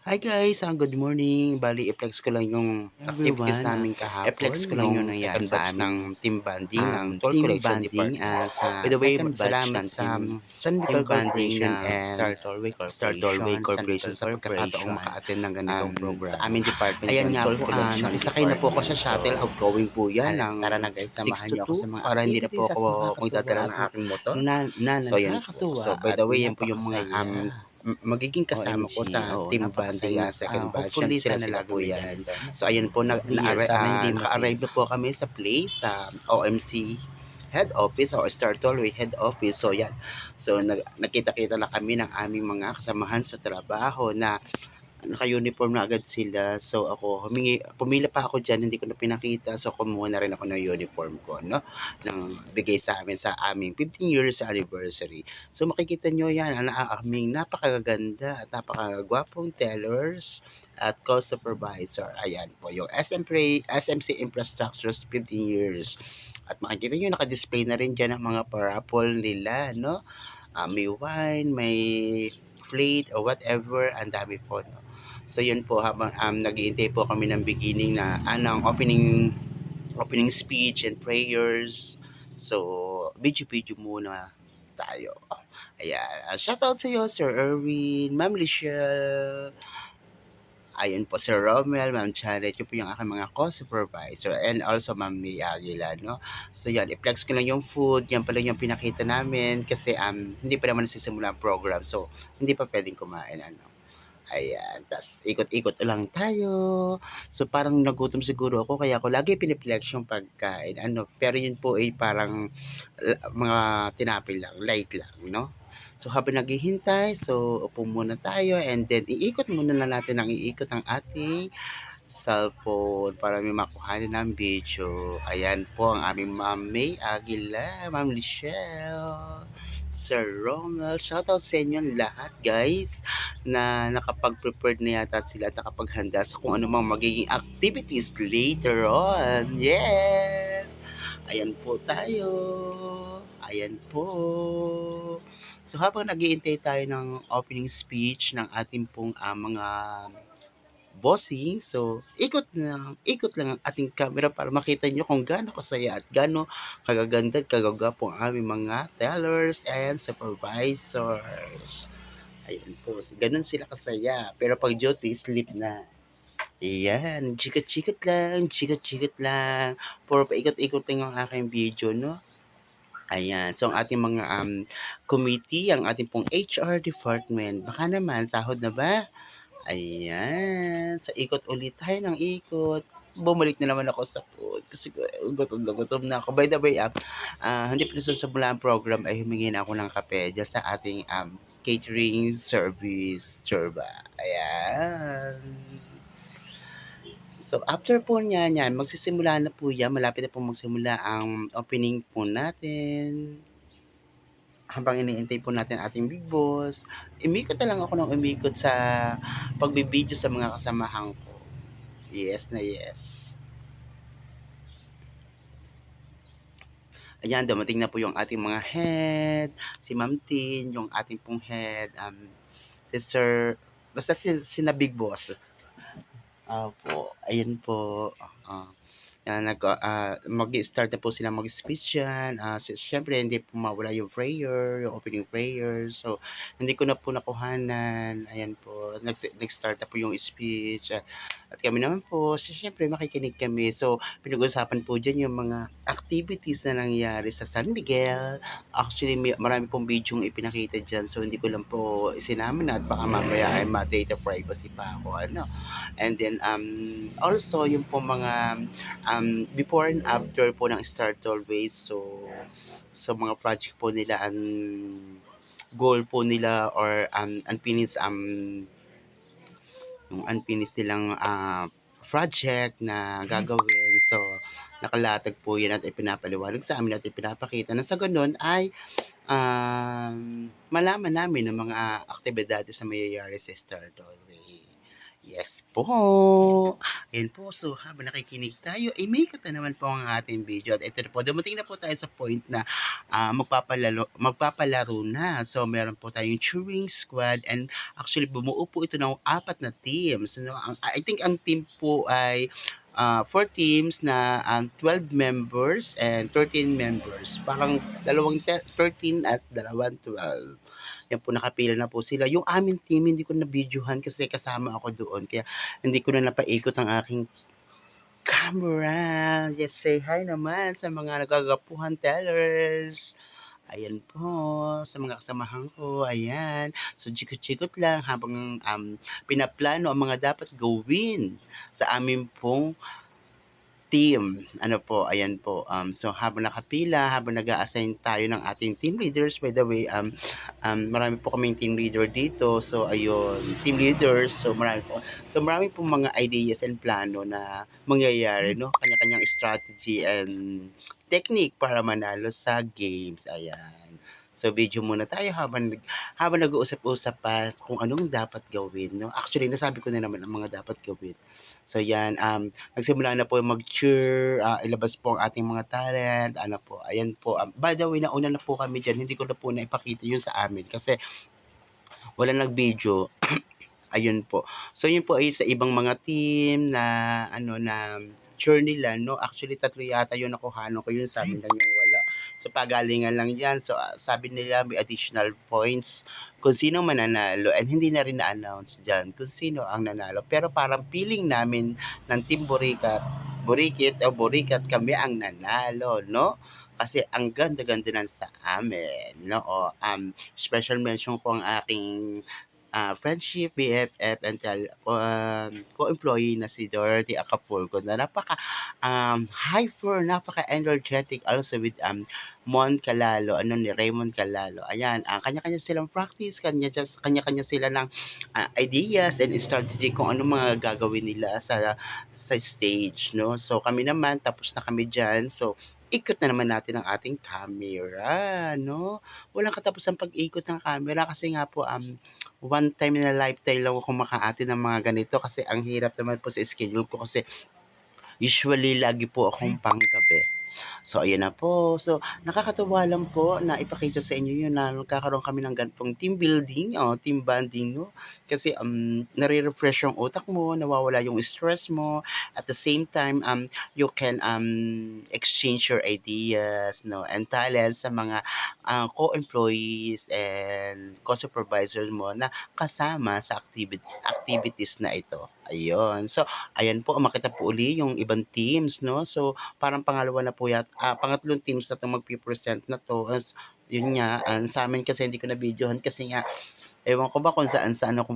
Hi guys, good morning. Bali, i-flex ko lang yung activities Everyone, namin i-flex kahapon, ko lang yung yung nangyari second sa batch aming ng team bonding ng Toll team Collection bonding Department. sa By the way, second batch salamat ng sa San team Miguel bonding Corporation na and Star Tollway Star Tollway Corporation, San Miguel Corporation sa pagkakataong Corporation maka-attend ng ganitong sa programa. aming department Ayan yung nga Toll po, Collection nakasakay na po ako Department. sa So, shuttle. Outgoing po yan tara ng na guys, 6 samahan to niyo ako 2 sa mga para hindi na po activities at ako makakatuwa magdadala at ng aking motor. na So, ayan po. nakakatuwa So, by at the way, yan po yung mga napakasaya. magiging kasama ko OMG, sa oo, team bonding napakasaya. na second batch. Yan, Hopefully, sana sila-sila lagi po may yan. ganito, no? So, ayan po, Year, sana hindi naka-arrive masave. na po kami sa place, sa OMC head office or Star Tollway head office. So, yan. So, nakita-kita na kami ng aming mga kasamahan sa trabaho na naka-uniform na agad sila. So ako, pumila pa ako diyan, hindi ko na pinakita. So kumuha na rin ako ng uniform ko, no? Nang bigay sa amin sa aming 15 years anniversary. So makikita nyo yan, ang aming napakaganda at napakagwapong tellers at call supervisor. Ayan po, yung SMC Infrastructure's 15 years. At makikita nyo, naka-display na rin dyan ang mga parapol nila, no? May wine, may plate or whatever, ang dami po, no? So yun po, habang nag-iintay po kami ng beginning na ng opening speech and prayers. So video muna tayo. Ayan, shoutout sa iyo Sir Erwin, Ma'am Lichelle, ayun po, Sir Romel, Ma'am Janet, yun po yung aking mga co-supervisor, and also Ma'am May Aguila, no? So yan, i-flex ko lang yung food, yan pa lang yung pinakita namin, kasi hindi pa naman nasisimula ang program, so hindi pa pwedeng kumain, ano. Ayan, tas ikot-ikot lang tayo. So parang nagutom siguro ako, kaya ako lagi piniplex yung pagkain, ano, pero yun po ay parang mga tinapay lang, light lang, no? So habang naghihintay, so upo muna tayo and then iikot muna na natin ang iikot ang ating cellphone para may makuhanan ng video. Ayan po ang aming Ma'am May Aguila, Ma'am Lichelle, Sir Romel. Shoutout sa inyo lahat guys na nakapag-prepared na yata sila at nakapaghanda sa kung ano mang magiging activities later on. Yes! Ayan po tayo. Ayan po. So habang naghihintay tayo ng opening speech ng ating pong mga bossing, so ikot lang ang ating camera para makita nyo kung gaano kasaya at gaano kagaganda at kagagwapo ang aming mga tellers and supervisors. Ayan po, ganun sila kasaya. Pero pag duty, sleep na. Ayan, chikot-chikot lang. Puro paikot-ikot lang ang aking video, no? Ayan, so ang ating mga committee, ang ating pong HR department, baka naman, sahod na ba? Ayan, sa ikot ulit tayo ng ikot. Bumalik na naman ako sa food kasi gutom na ako. By the way, hindi pa nasusimula ang program ay humingi na ako ng kape dyan sa ating catering service. Sure ba? Ayan. So, after po niyan, magsisimula na po yan. Malapit na po magsimula ang opening po natin. Habang iniintay po natin ating big boss, umikot na lang ako ng umikot sa pagbibideo sa mga kasamahan ko. Yes na yes. Ayan, dumating na po yung ating mga head, si Ma'am Tin, yung ating pong head, si Sir, basta si na Big Boss. Po, ayun po. Uh, mag-start na po sila mag-speech yan. Siyempre, hindi po mawala yung prayer, yung opening prayer. So, hindi ko na po nakuhanan. Ayan po, nag-start na po yung speech. At kami naman po, siyempre, makikinig kami. So, pinag-usapan po dyan yung mga activities na nangyari sa San Miguel. Actually, marami pong video yung ipinakita dyan. So, hindi ko lang po isinama na at baka mamaya ay ma-data privacy pa ako. Ano? And then, also, yung po mga before and after po ng Start Always, so mga project po nila, ang goal po nila or unfinished yung unfinished nilang project na gagawin. So nakalatag po yan at ipinapaliwanag sa amin at ipinapakita na sa ganun ay malaman namin ng mga aktibidades na mayayari sa Start Always. Yes po. Ayan po, so habang nakikinig tayo, may ikot na naman po ang ating video. At ito na po, dumating na po tayo sa point na magpapalaro na. So, meron po tayong cheering squad and actually bumuo po ito ng 4 na teams. No? I think ang team po ay 4 teams na 12 members and 13 members. Parang dalawang 13 at dalawang 12. Yan po, nakapila na po sila. Yung aming team, hindi ko na-videohan kasi kasama ako doon. Kaya hindi ko na napaikot ang aking camera. Yes, say hi naman sa mga nagagapuhan tellers. Ayan po, sa mga kasamahan ko, ayan. So, chikot-chikot lang habang pinaplano ang mga dapat gawin sa amin pong team. Ano po, ayan po. So habang nakapila, habang nag-a-assign tayo ng ating team leaders, by the way, marami po kaming team leader dito. So ayun, team leaders. So marami po mga ideas and plano na mangyayari, no? Kanya-kanyang strategy and technique para manalo sa games. Ayan. So video muna tayo habang nag-uusap-usap pa kung anong dapat gawin, no? Actually, nasabi ko na naman ang mga dapat gawin. So yan, nagsimula na po mag-cheer, ilabas po ang ating mga talent, ano po, ayan po. By the way, nauna na po kami dyan, hindi ko na po naipakita yun sa amin kasi wala nag-video. Ayun po. So yun po ay sa ibang mga team na cheer nila, no? Actually, 3 yata yung nakuhanan ko, yun sa amin lang yung wala. So pagalingan lang yan. So sabi nila may additional points kung sino mananalo and hindi na rin na-announce dyan kung sino ang nanalo. Pero parang feeling namin ng Team Burikat kami ang nanalo, no? Kasi ang ganda-ganda ng sa amin, no? Special mention ko ang aking friendship, BFF, and co-employee na si Dorothy Acapulco na hyper, napaka-energetic also with Mon Calalo, ni Raymond Calalo. Ayan, kanya-kanya silang practice, kanya-kanya sila ng ideas and strategy kung ano mga gagawin nila sa stage, no? So kami naman, tapos na kami diyan. So ikot na naman natin ang ating camera, no? Walang katapusang pag-ikot ng camera kasi nga po one time in a lifetime lang ako makaati ng mga ganito kasi ang hirap naman po sa schedule ko kasi usually lagi po akong panggabi. So, ayan na po. So, nakakatuwa lang po na ipakita sa inyo yun na nagkakaroon kami ng ganitong team building, team bonding, no? Kasi, nare-refresh yung utak mo, nawawala yung stress mo. At the same time, you can exchange your ideas, no? And talent sa mga co-employees and co-supervisors mo na kasama sa activities na ito. Ayun. So, ayan po, makita po uli yung ibang teams, no? So, parang pangalawa na po pangatlong teams na 'tong magpi-present na 'to. Yun nga, sa amin kasi hindi ko na videohan kasi nga, ewan ko ba kung saan-saan ako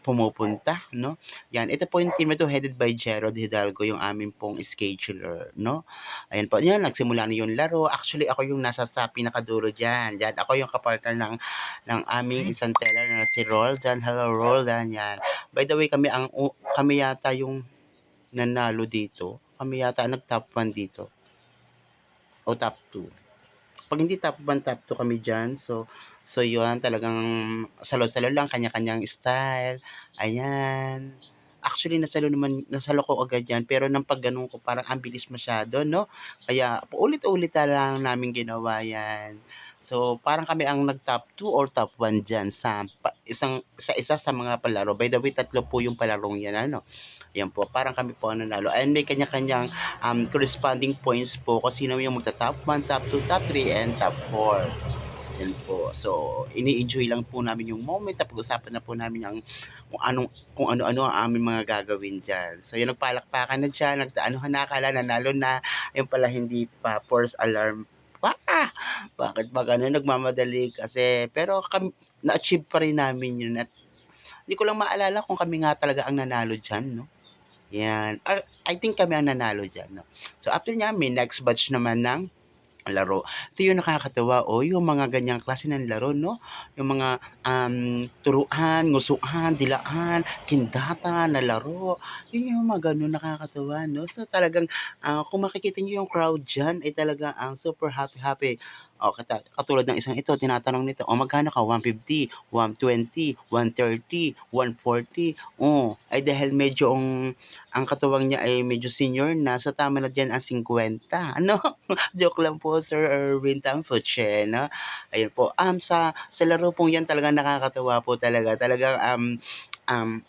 pumupunta, no? Yan, ito po yung team na 'to headed by Gerald Hidalgo, yung amin pong scheduler, no? Ayan po, yan, nagsimula na yung laro. Actually, ako yung nasa sa pinakadulo diyan. Yan, ako yung kapartner ng aming isang teller na si Roldan. Hello, Roldan, yan. By the way, kami yata yung nanalo dito. Kami yata ang nag-top 1 dito o top 2. Pag hindi top 1, top 2 kami diyan. So yun, talagang salo-salo lang, kanya-kanyang style. Ayan. Actually, nasalo ko agad yan. Pero nang pag ganun ko, parang ang bilis masyado, no? Kaya, paulit-ulit na lang namin ginawa yan. So, parang kami ang nag-top 2 or top 1 dyan sa isa sa mga palaro. By the way, 3 po yung palarong yan, ano? Yan po, parang kami po ang nanalo. And may kanya-kanyang corresponding points po kung sino yung magta-top 1, top 2, top 3, and top 4. Yan po. So, ini-enjoy lang po namin yung moment. Napag-usapan na po namin kung ano-ano ang aming mga gagawin dyan. So, yung nagpalakpakan na dyan, nagtaanuhan na, akala nanalo na, yung pala hindi pa, false alarm pa. Bakit ba ganun? Nagmamadali kasi, pero na-achieve pa rin namin yun at hindi ko lang maalala kung kami nga talaga ang nanalo dyan, no? Yan. I think kami ang nanalo dyan, no? So, after niya, may next batch naman ng laro. Ito yung nakakatuwa, yung mga ganyang klase ng laro, no? Yung mga turuan, ngusuan, dilaan, kindata na laro. Yun yung mga ganun nakakatuwa, no? So talagang kung makikita niyo yung crowd dyan, ay talaga ang super happy-happy. O katulad ng isang ito, tinatanong nito, "O magkano ka? 150, 120, 130, 140." Ay dahil medyo ang katuwang niya ay medyo senior na, so tama na diyan ang 50, ano? Joke lang po, Sir Erwin Tampuche, 'no? Ayun po, sa laro pong 'yan talagang nakakatuwa po talaga. Talagang,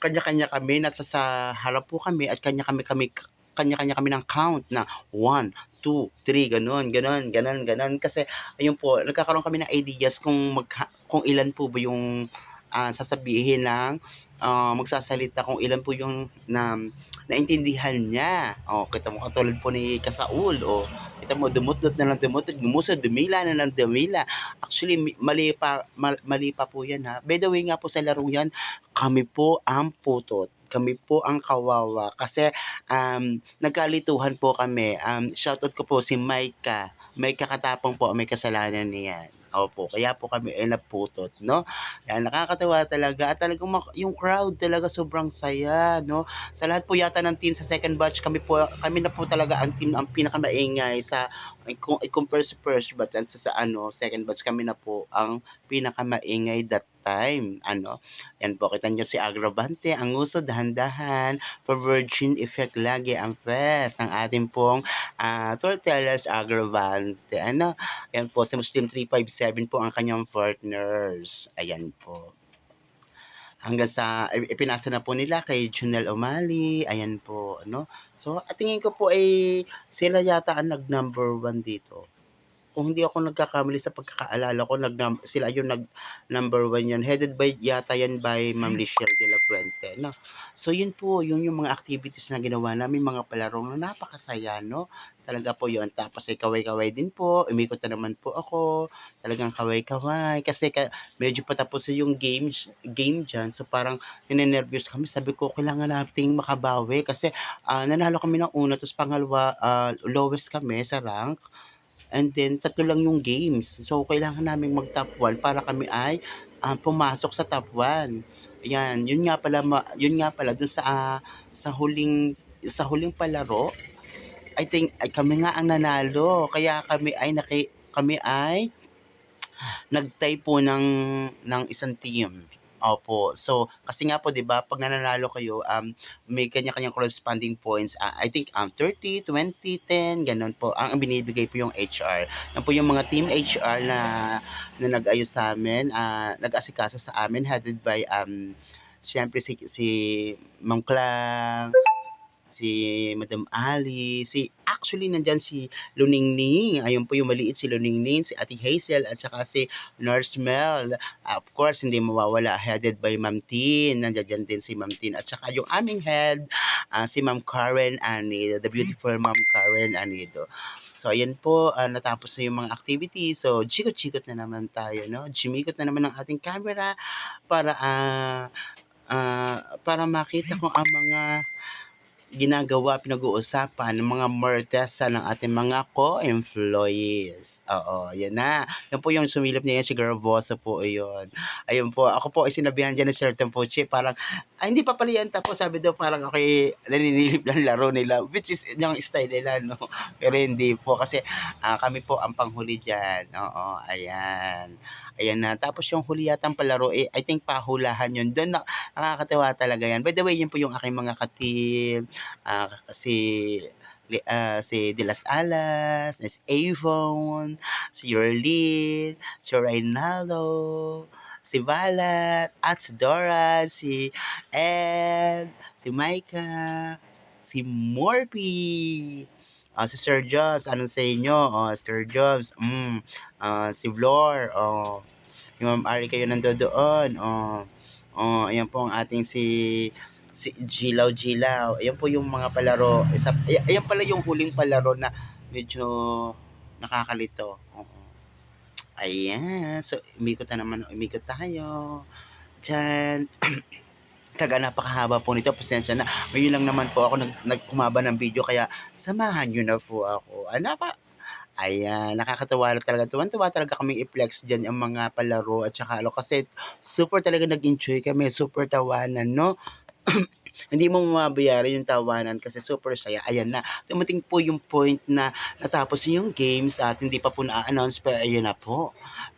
kanya-kanya kami, nasa sa harap po kami at kanya-kanya kami ng count na 1, 2, 3, gano'n, gano'n, gano'n, gano'n. Kasi ayun po, nagkakaroon kami ng ideas kung ilan po ba yung, sasabihin ng, magsasalita, kung ilan po yung naintindihan niya. Kita mo katulad po ni Kasaul, kita mo dumutot na ng dumutot, gumusod, dumila na ng dumila. Actually, mali pa po 'yan, ha. By the way nga po sa larong 'yan, kami po ang putot, kami po ang kawawa kasi, nagkalituhan po kami. Shoutout ko po si Maika. Maika Katapang po ang may kasalanan niyan. Opo, kaya po kami ay naputot, 'no? Yan, nakakatuwa talaga at talagang yung crowd talaga sobrang saya, 'no? Sa lahat po yata ng team sa second batch, kami na po talaga ang team ang pinakamaingay kung i-compare sa first batch at sa ano, second batch, kami na po ang pinakamaingay that time, ano. Yan po, kita niyo si Agravante, ang uso, dahan-dahan, for virgin effect lagi ang best ng ating pong Tortellas Agravante. Ano, yan po, si Muslim 357 po ang kanyang partners. Ayan po. Hanggang sa ipinasa na po nila kay Junel O'Malley, ayan po, ano. So, at tingin ko po ay sila yata ang nag-number 1 dito. Kung hindi ako nagkakamali sa pagkakaalala ko, sila yung number 1 'yan. Headed by yata 'yan by Ma'am Lichelle de la Fuente, 'no. So yun po, yun yung mga activities na ginawa namin, mga palarong na napakasaya, 'no. Talaga po yun. Tapos ay kaway-kaway din po, umikot na naman po ako, talagang kaway-kaway kasi medyo patapos na yung game diyan. So parang ninenervyos kami, sabi ko kailangan nating makabawi kasi, nanalo kami ng una tapos pangalawa, lowest kami sa rank. And then tatlo lang yung games. So kailangan naming mag-top 1 para kami ay, pumasok sa top 1. Ayan, yun nga pala dun sa huling palaro, I think ay kami nga ang nanalo. Kaya kami ay nag-tie po ng isang team. Opo. So, kasi nga po 'di ba 'pag nananalo kayo, may kanya-kanyang corresponding points. I think 30, 20, 10 gano'n po ang binibigay po yung HR. Yan po yung mga team HR na nag-ayos sa'min, nag-asikaso sa amin, headed by, siyempre si Ma'am Clang, si Madam Ali, actually nandiyan si Luningning, ayun po yung maliit, si Luningning, si Ate Hazel at saka si Nurse Mel. Of course, hindi mawawala, headed by Ma'am Tin, nandiyan din si Ma'am Tin at saka yung aming head, si Ma'am Karen Anido, the beautiful Ma'am Karen Anido. So ayan po, natapos na yung mga activities. So chikot-chikot na naman tayo, no? Chimikot na naman ang ating camera para para makita kung ang mga ginagawa, pinag-uusapan ng mga martesa ng ating mga co-employees. Oo, yan na. Yan po yung sumilip niya yan, si Garbosa po yun. Ayun po, ako po ay sinabihan dyan ng certain Poche, parang, hindi pa pala yan tapos, sabi daw parang ako naninilip ng laro nila, which is yung style nila, no? Pero hindi po, kasi kami po ang panghuli dyan. Oo, ayan. Ayan na. Tapos yung huli yatang palaro, I think pahulahan yun. Doon nakakatawa talaga yan. By the way, yun po yung aking mga ka-team, si De Las Alas, si Avon, si Yorlin, si Reynaldo, si Balat, at si Dora, si Ed, si Micah, si Morphy, si Sir Jones, anong sa inyo? Sir Jones, si Flor, yung Ma'am Ari kayo nandoon, ayan po ang ating si Gilaw. Ayan po yung mga palaro. Ayan pala yung huling palaro na medyo nakakalito. Oo. Ayan. So, umikot tayo. Diyan. Napakahaba po nito. Pasensya na. Ngayon lang naman po ako nagkumaba ng video kaya samahan nyo na po ako. Ayan, nakakatuwa na talaga. Tuwan-tuwa talaga kaming i-flex dyan ang mga palaro at saka kasi super talaga nag-enjoy kami, super tawanan, no? hindi mo mababayaran yung tawanan kasi super saya. Ayan na, dumating po yung point na natapos yung games at hindi pa po na-announce pero ayan na po.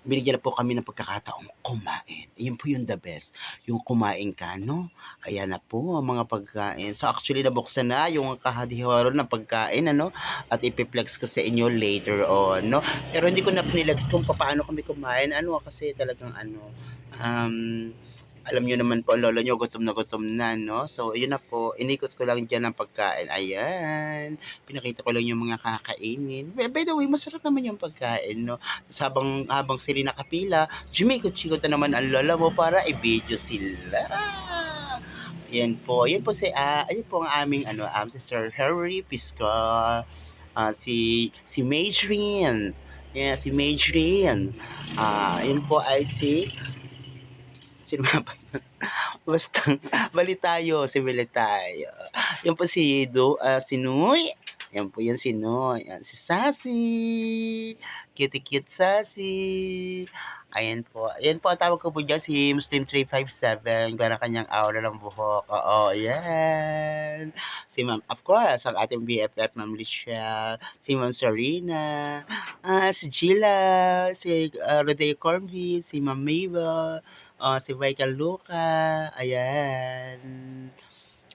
Binigyan na po kami ng pagkakataong kumain. Yun po yung the best. Yung kumain ka, no? Ayan na po ang mga pagkain. So actually nabuksan na yung kahadihoro ng pagkain, ano? At ipiplex ko sa inyo later on, no? Pero hindi ko na pinilag kung paano kami kumain. Ano kasi talagang um, alam niyo naman po ang lolo niyo gutom na, no? So, yun na po, inikot ko lang diyan ang pagkain. Ayan, pinakita ko lang yung mga kakainin. By the way, masarap naman yung pagkain, no? Tapos habang sila nakapila, jumikot-sikot na naman ang lola mo para i-video sila. Yan po ayun po ang aming si Sir Harry Piscal, si Majrin. Yeah, si Majrin. Yun po ay sino nga ba yun? Basta, bali tayo, bali tayo. Yan po si Noy. Yan po yan si Noy. Yan si Sassy. Cute Sassy. Ayan po ang tawag ko po dyan, si Muslim 357. Gana kanyang aura ng buhok. Oo, yan. Si Ma'am, of course, ang ating BFF, Ma'am Lichelle. Si Ma'am Sarina. Si Gila. Si Rodeo Corby. Si Ma'am Mabel. Si Michael Luca. Ayan.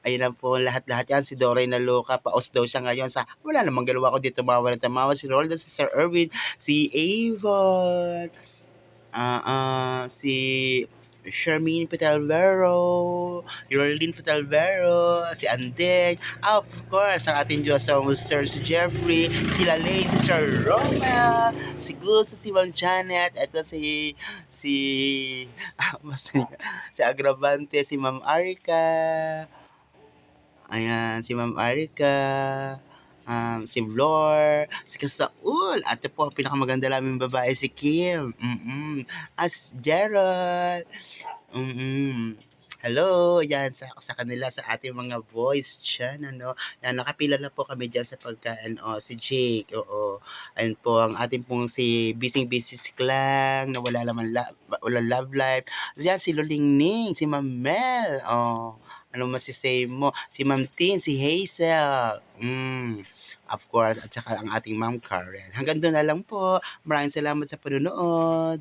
Ayun na po, lahat-lahat yan. Si Doray na Luca, paos daw siya ngayon sa, wala namang galawa ko dito, tumawa na tumawa. Si Roldan, si Sir Erwin, si Avon, si Charmaine Petalvero, Yorlin Petalvero, si Andeng, of course, ang ating Diyos sa Sir si Jeffrey, si Lalay, si Sir Romel, si Gusto, si Ma'am Janet, eto si, basta si Agravante, si Ma'am Arika, ayan, si Ma'am Arika, si Flor, si Kasaul, at po ang pinakamaganda naming babae si Kim, as Gerald, hello, yan sa kanila sa ating mga boys dyan, ano. Yan, nakapila na po kami dyan sa pagkain. Si Jake, oo. Ayun po, ang ating pong si Busy si Klang, na walang love life. Yan, si Lolingning, si Ma'am Mel, ano masisay mo? Si Ma'am Tin, si Hazel, of course, at saka ang ating Ma'am Karen. Hanggang doon na lang po. Maraming salamat sa panonood.